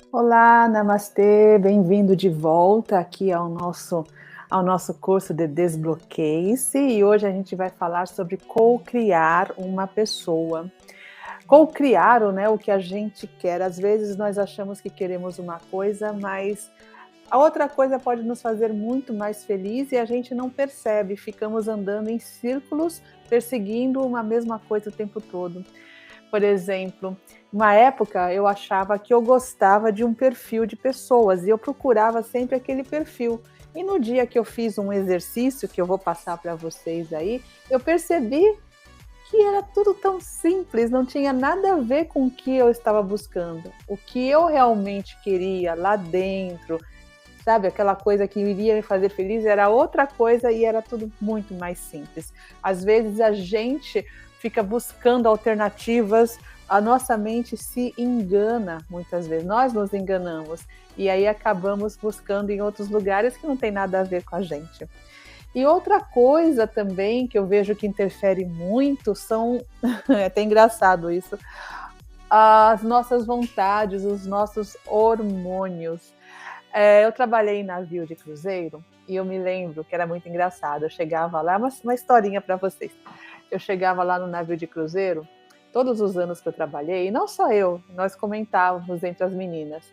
Olá, namastê, bem-vindo de volta aqui ao nosso curso de Desbloqueie-se e hoje a gente vai falar sobre co-criar uma pessoa. Co-criar, né, o que a gente quer. Às vezes nós achamos que queremos uma coisa, mas a outra coisa pode nos fazer muito mais feliz e a gente não percebe, ficamos andando em círculos, perseguindo uma mesma coisa o tempo todo. Por exemplo, uma época eu achava que eu gostava de um perfil de pessoas e eu procurava sempre aquele perfil. E no dia que eu fiz um exercício, que eu vou passar para vocês aí, eu percebi que era tudo tão simples, não tinha nada a ver com o que eu estava buscando. O que eu realmente queria lá dentro, sabe, aquela coisa que iria me fazer feliz era outra coisa e era tudo muito mais simples. Às vezes a gente fica buscando alternativas, a nossa mente se engana muitas vezes, nós nos enganamos e aí acabamos buscando em outros lugares que não tem nada a ver com a gente. E outra coisa também que eu vejo que interfere muito são, é até engraçado isso, as nossas vontades, os nossos hormônios. Eu trabalhei em navio de cruzeiro e eu me lembro que era muito engraçado. Eu chegava lá, uma historinha para vocês. Eu chegava lá no navio de cruzeiro, todos os anos que eu trabalhei, e não só eu, nós comentávamos entre as meninas.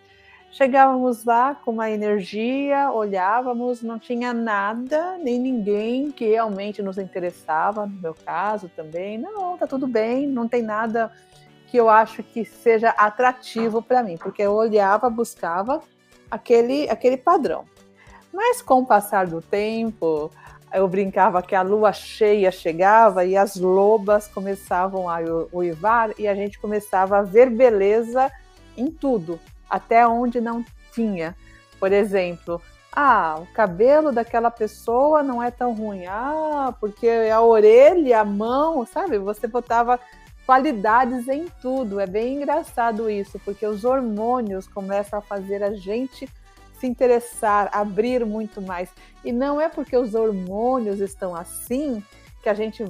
Chegávamos lá com uma energia, olhávamos, não tinha nada, nem ninguém que realmente nos interessava, no meu caso também. Não, tá tudo bem, não tem nada que eu acho que seja atrativo para mim, porque eu olhava, buscava aquele padrão. Mas com o passar do tempo, eu brincava que a lua cheia chegava e as lobas começavam a uivar e a gente começava a ver beleza em tudo, até onde não tinha. Por exemplo, o cabelo daquela pessoa não é tão ruim. Porque a orelha, a mão, sabe? Você botava qualidades em tudo. É bem engraçado isso, porque os hormônios começam a fazer a gente se interessar, abrir muito mais. E não é porque os hormônios estão assim que a gente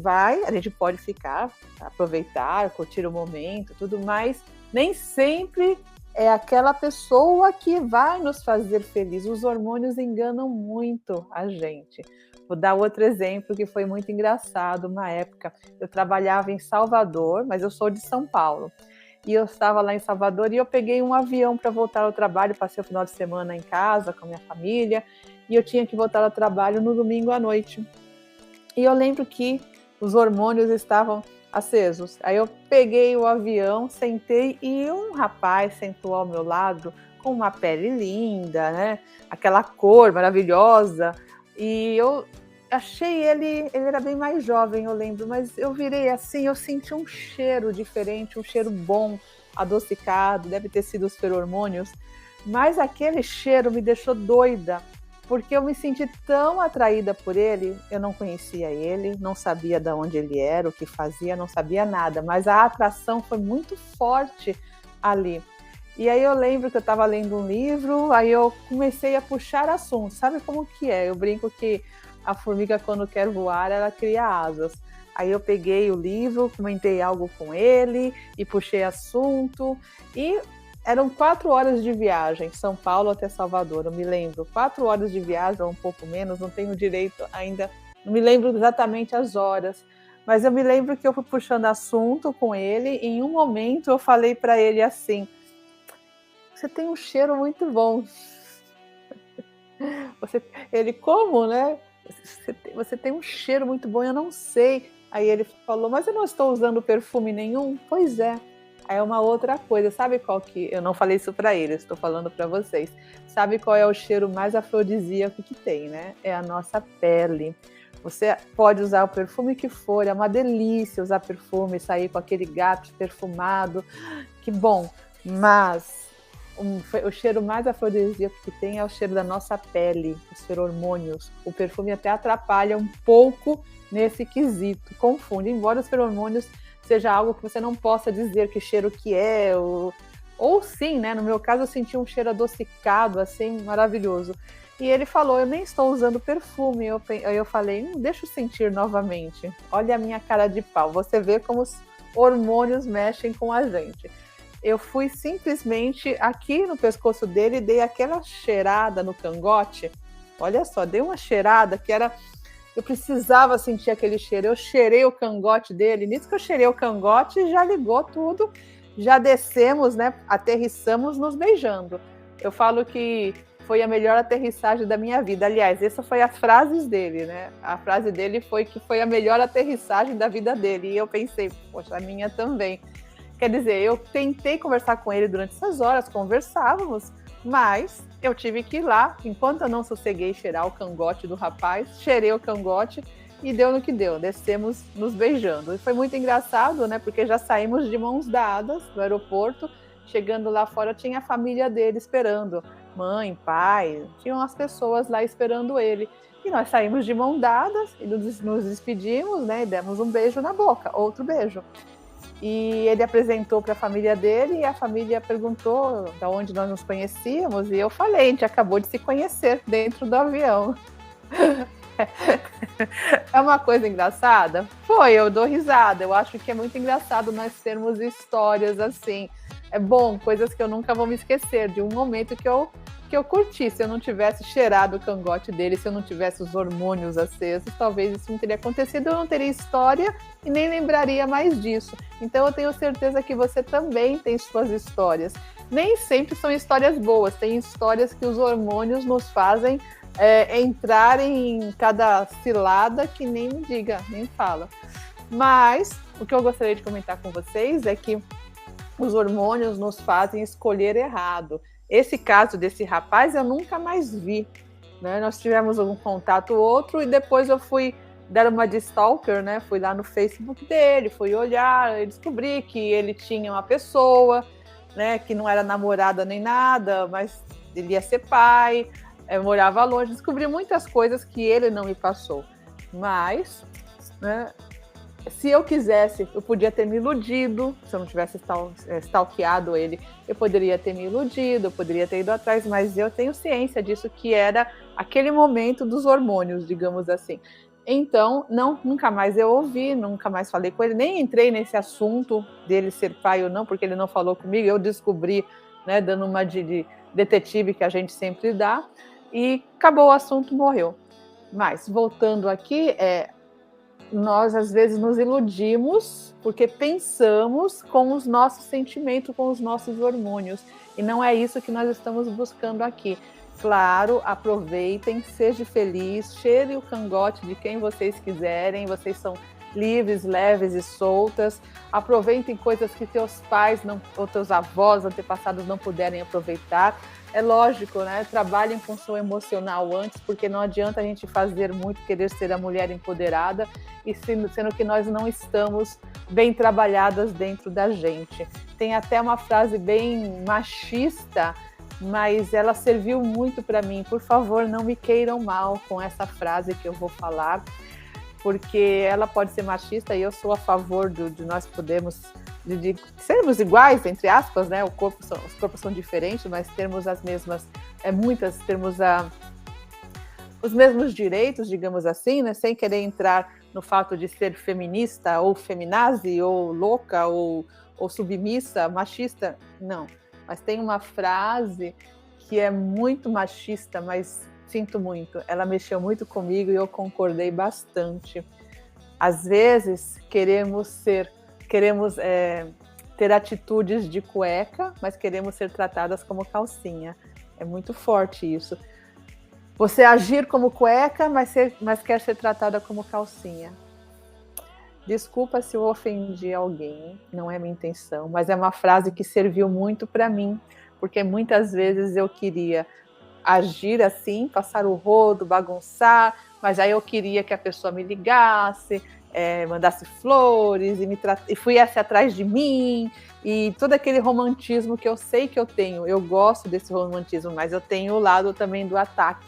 pode ficar, aproveitar, curtir o momento, tudo mais. Nem sempre é aquela pessoa que vai nos fazer feliz. Os hormônios enganam muito a gente. Vou dar outro exemplo que foi muito engraçado. Uma época eu trabalhava em Salvador, mas eu sou de São Paulo. E eu estava lá em Salvador e eu peguei um avião para voltar ao trabalho, passei o final de semana em casa com a minha família e eu tinha que voltar ao trabalho no domingo à noite. E eu lembro que os hormônios estavam acesos. Aí eu peguei o avião, sentei e um rapaz sentou ao meu lado com uma pele linda, né? Aquela cor maravilhosa. E eu achei ele era bem mais jovem, eu lembro, mas eu virei assim, eu senti um cheiro diferente, um cheiro bom, adocicado, deve ter sido os feromônios, mas aquele cheiro me deixou doida, porque eu me senti tão atraída por ele, eu não conhecia ele, não sabia de onde ele era, o que fazia, não sabia nada, mas a atração foi muito forte ali. E aí eu lembro que eu estava lendo um livro, aí eu comecei a puxar assunto, sabe como que é? Eu brinco que a formiga, quando quer voar, ela cria asas. Aí eu peguei o livro, comentei algo com ele e puxei assunto. E eram 4 horas de viagem, São Paulo até Salvador, eu me lembro. 4 horas de viagem, ou um pouco menos, não tenho direito ainda, não me lembro exatamente as horas. Mas eu me lembro que eu fui puxando assunto com ele e em um momento eu falei para ele assim: você tem um cheiro muito bom. Ele, como, né? Você tem um cheiro muito bom, eu não sei. Aí ele falou, mas eu não estou usando perfume nenhum? Pois é. Aí é uma outra coisa, sabe qual que... Eu não falei isso para ele, estou falando para vocês. Sabe qual é o cheiro mais afrodisíaco que tem, né? É a nossa pele. Você pode usar o perfume que for, é uma delícia usar perfume, sair com aquele gato perfumado, que bom. Mas o cheiro mais afrodisíaco que tem é o cheiro da nossa pele, os feromônios. O perfume até atrapalha um pouco nesse quesito, confunde, embora os feromônios seja algo que você não possa dizer que cheiro que é, ou sim, né? No meu caso eu senti um cheiro adocicado, assim, maravilhoso. E ele falou, eu nem estou usando perfume. Eu falei, deixa eu sentir novamente. Olha a minha cara de pau, você vê como os hormônios mexem com a gente. eu fui simplesmente aqui no pescoço dele, dei aquela cheirada no cangote. Olha só, dei uma cheirada que era... Eu precisava sentir aquele cheiro. Eu cheirei o cangote dele. Nisso que eu cheirei o cangote, já ligou tudo. Já descemos, né? Aterrissamos nos beijando. Eu falo que foi a melhor aterrissagem da minha vida. Aliás, essa foi as frases dele, né? A frase dele foi que foi a melhor aterrissagem da vida dele. E eu pensei, poxa, a minha também. Quer dizer, eu tentei conversar com ele durante essas horas, conversávamos, mas eu tive que ir lá, enquanto eu não sosseguei cheirar o cangote do rapaz, cheirei o cangote e deu no que deu, descemos nos beijando. E foi muito engraçado, né, porque já saímos de mãos dadas do aeroporto, chegando lá fora tinha a família dele esperando, mãe, pai, tinham as pessoas lá esperando ele. E nós saímos de mãos dadas e nos despedimos, né, e demos um beijo na boca, outro beijo. E ele apresentou para a família dele e a família perguntou de onde nós nos conhecíamos e eu falei, a gente acabou de se conhecer dentro do avião. É uma coisa engraçada? Foi, eu dou risada. Eu acho que é muito engraçado nós termos histórias assim. É bom, coisas que eu nunca vou me esquecer, de um momento que eu curti. Se eu não tivesse cheirado o cangote dele, se eu não tivesse os hormônios acesos, talvez isso não teria acontecido, eu não teria história e nem lembraria mais disso. Então eu tenho certeza que você também tem suas histórias. Nem sempre são histórias boas, tem histórias que os hormônios nos fazem entrar em cada cilada que nem me diga, nem fala. Mas o que eu gostaria de comentar com vocês é que os hormônios nos fazem escolher errado. Esse caso desse rapaz eu nunca mais vi, né? Nós tivemos um contato outro e depois eu fui dar uma de stalker, né? Fui lá no Facebook dele, fui olhar e descobri que ele tinha uma pessoa, né? Que não era namorada nem nada, mas ele ia ser pai, morava longe, descobri muitas coisas que ele não me passou. Mas, né? Se eu quisesse, eu podia ter me iludido, se eu não tivesse stalkeado ele, eu poderia ter me iludido, eu poderia ter ido atrás, mas eu tenho ciência disso, que era aquele momento dos hormônios, digamos assim. Então, nunca mais eu ouvi, nunca mais falei com ele, nem entrei nesse assunto dele ser pai ou não, porque ele não falou comigo, eu descobri, né, dando uma de detetive que a gente sempre dá, e acabou o assunto, morreu. Mas, voltando aqui, nós às vezes nos iludimos porque pensamos com os nossos sentimentos, com os nossos hormônios, e não é isso que nós estamos buscando aqui. Claro, aproveitem, seja feliz, cheire o cangote de quem vocês quiserem, vocês são livres, leves e soltas, aproveitem coisas que teus pais ou teus avós, antepassados não puderem aproveitar. É lógico, né? Trabalhem com o seu emocional antes, porque não adianta a gente fazer muito, querer ser a mulher empoderada, e sendo que nós não estamos bem trabalhadas dentro da gente. Tem até uma frase bem machista, mas ela serviu muito para mim. Por favor, não me queiram mal com essa frase que eu vou falar, porque ela pode ser machista e eu sou a favor de nós podermos de sermos iguais, entre aspas, né? Os corpos são diferentes, mas termos as mesmas, termos os mesmos direitos, digamos assim, né? Sem querer entrar no fato de ser feminista, ou feminazi, ou louca, ou submissa, machista, não. Mas tem uma frase que é muito machista, mas sinto muito, ela mexeu muito comigo e eu concordei bastante. Às vezes queremos ter atitudes de cueca, mas queremos ser tratadas como calcinha. É muito forte isso. Você agir como cueca, mas quer ser tratada como calcinha. Desculpa se eu ofendi alguém, não é minha intenção, mas é uma frase que serviu muito para mim, porque muitas vezes eu queria agir assim, passar o rodo, bagunçar, mas aí eu queria que a pessoa me ligasse, mandasse flores e fui atrás de mim, e todo aquele romantismo que eu sei que eu tenho. Eu gosto desse romantismo, mas eu tenho o lado também do ataque.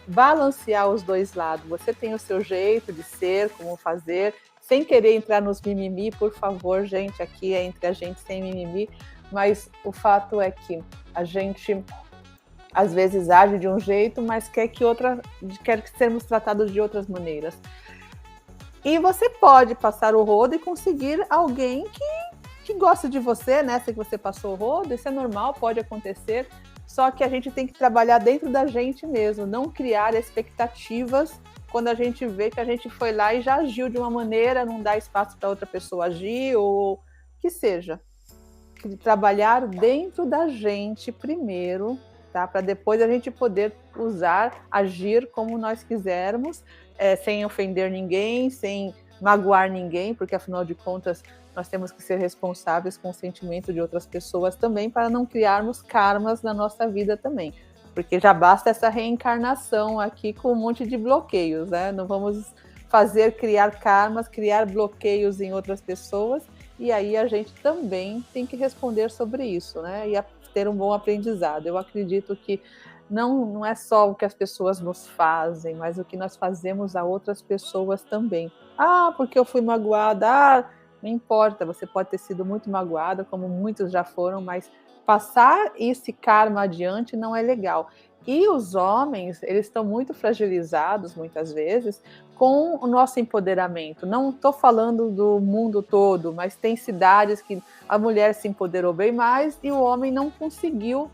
Balancear os dois lados. Você tem o seu jeito de ser, como fazer, sem querer entrar nos mimimi, por favor, gente, aqui é entre a gente sem mimimi, mas o fato é que a gente às vezes age de um jeito, mas quer que sermos tratados de outras maneiras. E você pode passar o rodo e conseguir alguém que que gosta de você, nessa que você passou o rodo, isso é normal, pode acontecer, só que a gente tem que trabalhar dentro da gente mesmo, não criar expectativas quando a gente vê que a gente foi lá e já agiu de uma maneira, não dá espaço para outra pessoa agir, ou que seja. Trabalhar dentro da gente primeiro, tá? Para depois a gente poder usar, agir como nós quisermos, sem ofender ninguém, sem magoar ninguém, porque afinal de contas nós temos que ser responsáveis com o sentimento de outras pessoas também, para não criarmos karmas na nossa vida também. Porque já basta essa reencarnação aqui com um monte de bloqueios, né? Não vamos criar karmas, criar bloqueios em outras pessoas, e aí a gente também tem que responder sobre isso, né? E ter um bom aprendizado. Eu acredito que não é só o que as pessoas nos fazem, mas o que nós fazemos a outras pessoas também. Ah, porque eu fui magoada. Ah, não importa, você pode ter sido muito magoada, como muitos já foram, mas passar esse karma adiante não é legal. E os homens, eles estão muito fragilizados, muitas vezes, com o nosso empoderamento. Não estou falando do mundo todo, mas tem cidades que a mulher se empoderou bem mais e o homem não conseguiu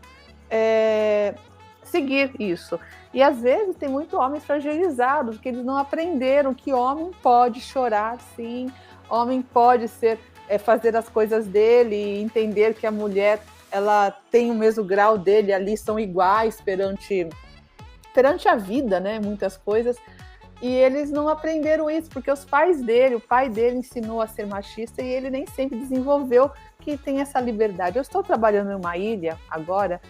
seguir isso. E às vezes tem muito homens fragilizados, que eles não aprenderam que homem pode chorar, sim, homem pode fazer as coisas dele e entender que a mulher ela tem o mesmo grau dele, ali são iguais perante a vida, né? Muitas coisas. E eles não aprenderam isso, porque o pai dele ensinou a ser machista e ele nem sempre desenvolveu que tem essa liberdade. Eu estou trabalhando em uma ilha agora,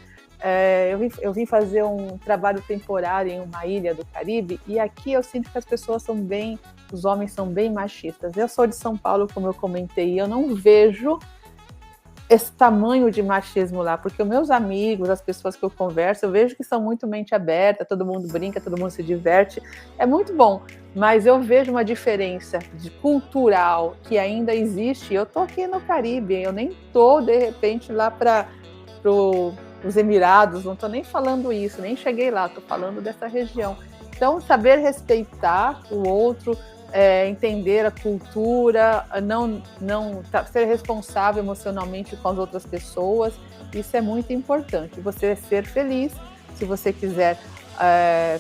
eu vim fazer um trabalho temporário em uma ilha do Caribe, e aqui eu sinto que as pessoas os homens são bem machistas. Eu sou de São Paulo, como eu comentei, e eu não vejo esse tamanho de machismo lá, porque os meus amigos, as pessoas que eu converso, eu vejo que são muito mente aberta, todo mundo brinca, todo mundo se diverte, é muito bom, mas eu vejo uma diferença cultural que ainda existe. Eu tô aqui no Caribe, eu nem tô, de repente, lá para os Emirados, não tô nem falando isso, nem cheguei lá, tô falando dessa região. Então, saber respeitar o outro, entender a cultura, não ser responsável emocionalmente com as outras pessoas, isso é muito importante. Você ser feliz, se você quiser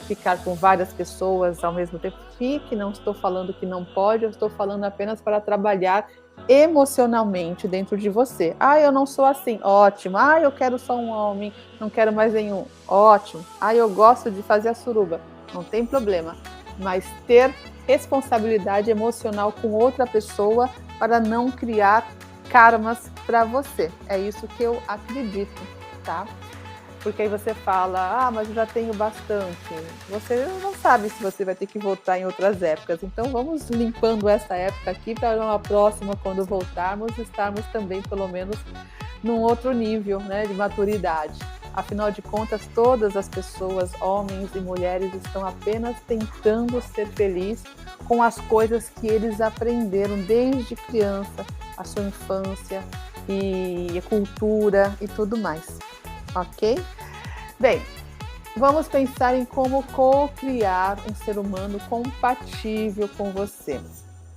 ficar com várias pessoas ao mesmo tempo, fique, não estou falando que não pode, eu estou falando apenas para trabalhar emocionalmente dentro de você. Ah, eu não sou assim, ótimo. Ah, eu quero só um homem, não quero mais nenhum, ótimo. Ah, eu gosto de fazer a suruba, não tem problema, mas ter responsabilidade emocional com outra pessoa para não criar karmas para você. É isso que eu acredito, tá? Porque aí você fala, mas eu já tenho bastante. Você não sabe se você vai ter que voltar em outras épocas. Então vamos limpando essa época aqui para uma próxima, quando voltarmos, estarmos também pelo menos num outro nível, né, de maturidade. Afinal de contas, todas as pessoas, homens e mulheres, estão apenas tentando ser felizes com as coisas que eles aprenderam desde criança, a sua infância e a cultura e tudo mais, ok? Bem, vamos pensar em como co-criar um ser humano compatível com você.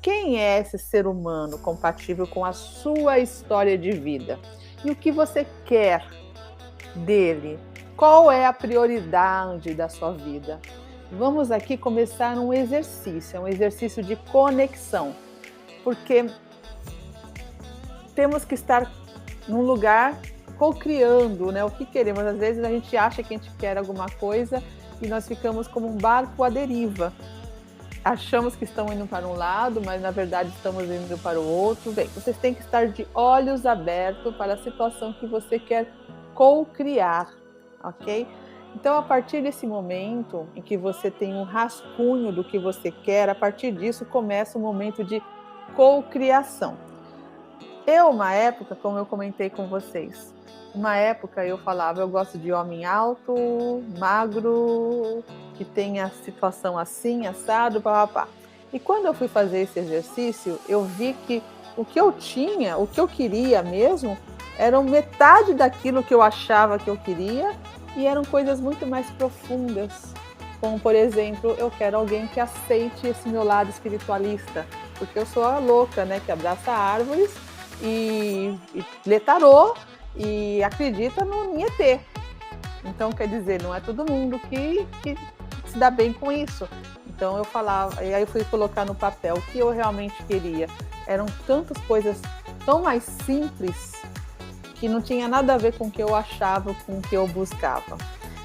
Quem é esse ser humano compatível com a sua história de vida? E o que você quer dele? Qual é a prioridade da sua vida? Vamos aqui começar um exercício de conexão, porque temos que estar num lugar co-criando, né, o que queremos. Às vezes a gente acha que a gente quer alguma coisa e nós ficamos como um barco à deriva. Achamos que estamos indo para um lado, mas na verdade estamos indo para o outro. Bem, vocês têm que estar de olhos abertos para a situação que você quer co-criar, ok? Então, a partir desse momento em que você tem um rascunho do que você quer, a partir disso começa o momento de co-criação. Uma época, como eu comentei com vocês, uma época eu falava, eu gosto de homem alto, magro, que tenha situação assim, assado, papapá. E quando eu fui fazer esse exercício, eu vi que o que eu tinha, o que eu queria mesmo, eram metade daquilo que eu achava que eu queria, e eram coisas muito mais profundas. Como, por exemplo, eu quero alguém que aceite esse meu lado espiritualista, porque eu sou a louca, né, que abraça árvores e lê tarô e acredita no ET. Então, quer dizer, não é todo mundo que se dá bem com isso. Então eu falava, e aí eu fui colocar no papel o que eu realmente queria. Eram tantas coisas tão mais simples que não tinha nada a ver com o que eu achava, com o que eu buscava.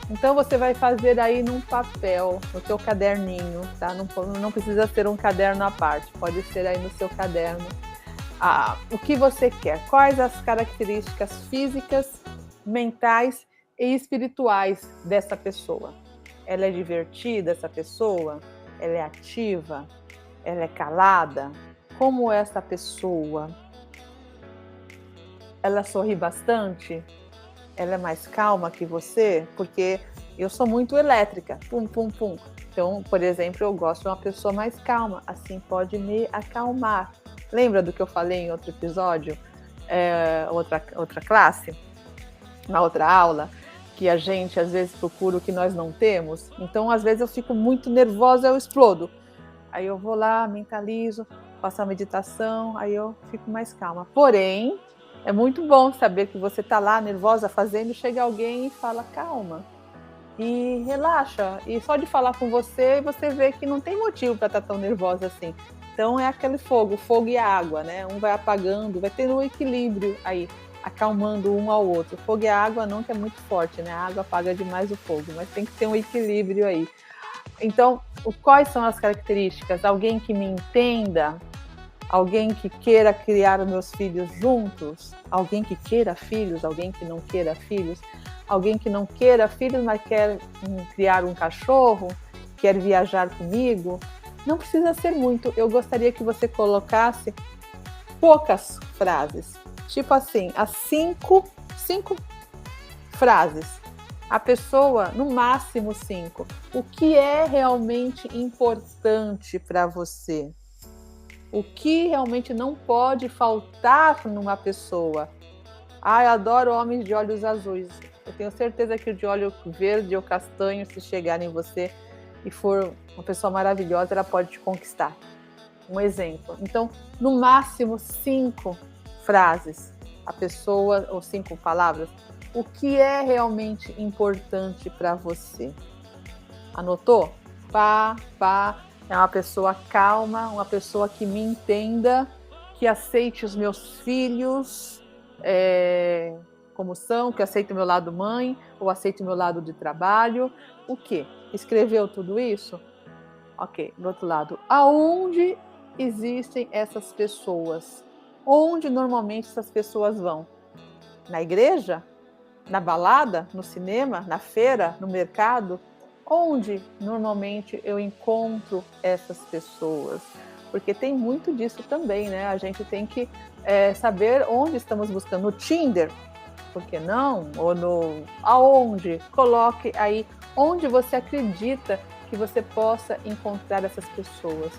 Então você vai fazer aí num papel, no seu caderninho, tá? Não precisa ser um caderno à parte, pode ser aí no seu caderno. O que você quer, quais as características físicas, mentais e espirituais dessa pessoa. Ela é divertida, essa pessoa? Ela é ativa? Ela é calada? Como é essa pessoa? Ela sorri bastante? Ela é mais calma que você? Porque eu sou muito elétrica, pum, pum, pum. Então, por exemplo, eu gosto de uma pessoa mais calma, assim pode me acalmar. Lembra do que eu falei em outro episódio? Outra classe? Na outra aula? Que a gente às vezes procura o que nós não temos. Então, às vezes eu fico muito nervosa, eu explodo. Aí eu vou lá, mentalizo, faço a meditação, aí eu fico mais calma. Porém, é muito bom saber que você está lá nervosa fazendo, chega alguém e fala calma. E relaxa. E só de falar com você, você vê que não tem motivo para estar tão nervosa assim. Então é aquele fogo e a água, né? Um vai apagando, vai tendo um equilíbrio aí, acalmando um ao outro. O fogo e a água não, que é muito forte, né? A água apaga demais o fogo, mas tem que ter um equilíbrio aí. Então, quais são as características? Alguém que me entenda, alguém que queira criar os meus filhos juntos, alguém que queira filhos, alguém que não queira filhos, alguém que não queira filhos, mas quer criar um cachorro, quer viajar comigo. Não precisa ser muito, eu gostaria que você colocasse poucas frases, tipo assim, as cinco frases. A pessoa, no máximo 5. O que é realmente importante para você? O que realmente não pode faltar numa pessoa? Eu adoro homens de olhos azuis. Eu tenho certeza que o de olho verde ou castanho, se chegar em você e for uma pessoa maravilhosa, ela pode te conquistar. Um exemplo. Então, no máximo 5 frases. A pessoa, ou 5 palavras. O que é realmente importante para você? Anotou? É uma pessoa calma, uma pessoa que me entenda, que aceite os meus filhos como são, que aceite o meu lado mãe, ou aceite o meu lado de trabalho. O quê? Escreveu tudo isso? Ok, do outro lado. Aonde existem essas pessoas? Onde normalmente essas pessoas vão? Na igreja? Na balada? No cinema? Na feira? No mercado? Onde normalmente eu encontro essas pessoas? Porque tem muito disso também, né? A gente tem que saber onde estamos buscando. No Tinder, por que não? Ou aonde? Coloque aí onde você acredita que você possa encontrar essas pessoas.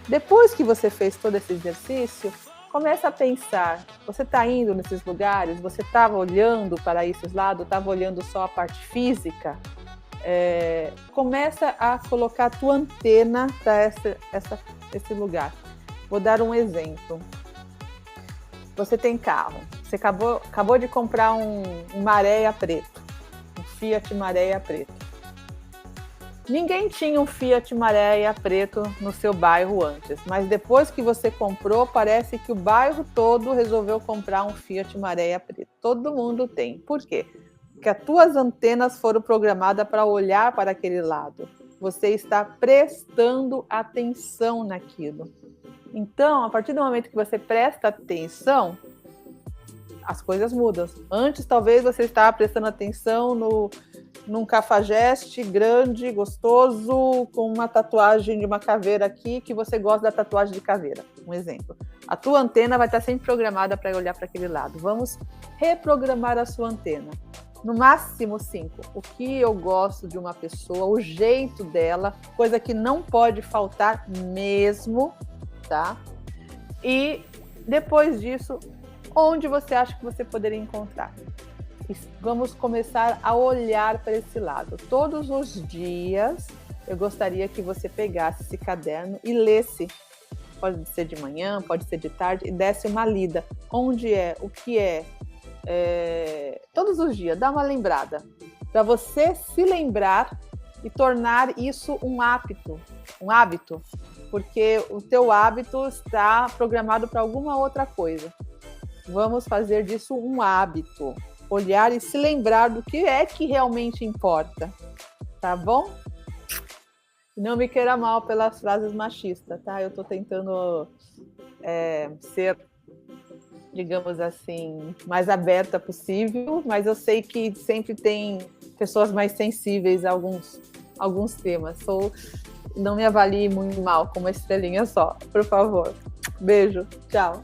Depois que você fez todo esse exercício, começa a pensar, você está indo nesses lugares, você estava olhando para esses lados, estava olhando só a parte física? Começa a colocar a tua antena para esse lugar. Vou dar um exemplo. Você tem carro, você acabou de comprar um Marea preto, um Fiat Marea preto. Ninguém tinha um Fiat Marea preto no seu bairro antes, mas depois que você comprou, parece que o bairro todo resolveu comprar um Fiat Marea preto. Todo mundo tem. Por quê? Porque as tuas antenas foram programadas para olhar para aquele lado. Você está prestando atenção naquilo. Então, a partir do momento que você presta atenção, as coisas mudam. Antes, talvez, você estava prestando atenção num cafajeste grande, gostoso, com uma tatuagem de uma caveira aqui, que você gosta da tatuagem de caveira. Um exemplo. A tua antena vai estar sempre programada para olhar para aquele lado. Vamos reprogramar a sua antena. No máximo 5. O que eu gosto de uma pessoa, o jeito dela, coisa que não pode faltar mesmo, tá? E depois disso, onde você acha que você poderia encontrar? Vamos começar a olhar para esse lado. Todos os dias, eu gostaria que você pegasse esse caderno e lesse. Pode ser de manhã, pode ser de tarde, e desse uma lida. onde é, o que é, todos os dias, dá uma lembrada, para você se lembrar e tornar isso um hábito, porque o teu hábito está programado para alguma outra coisa. Vamos fazer disso um hábito, olhar e se lembrar do que é que realmente importa, tá bom? Não me queira mal pelas frases machistas, tá? Eu estou tentando ser, digamos assim, mais aberta possível, mas eu sei que sempre tem pessoas mais sensíveis a alguns temas. Não me avalie muito mal com uma estrelinha só, por favor. Beijo, tchau.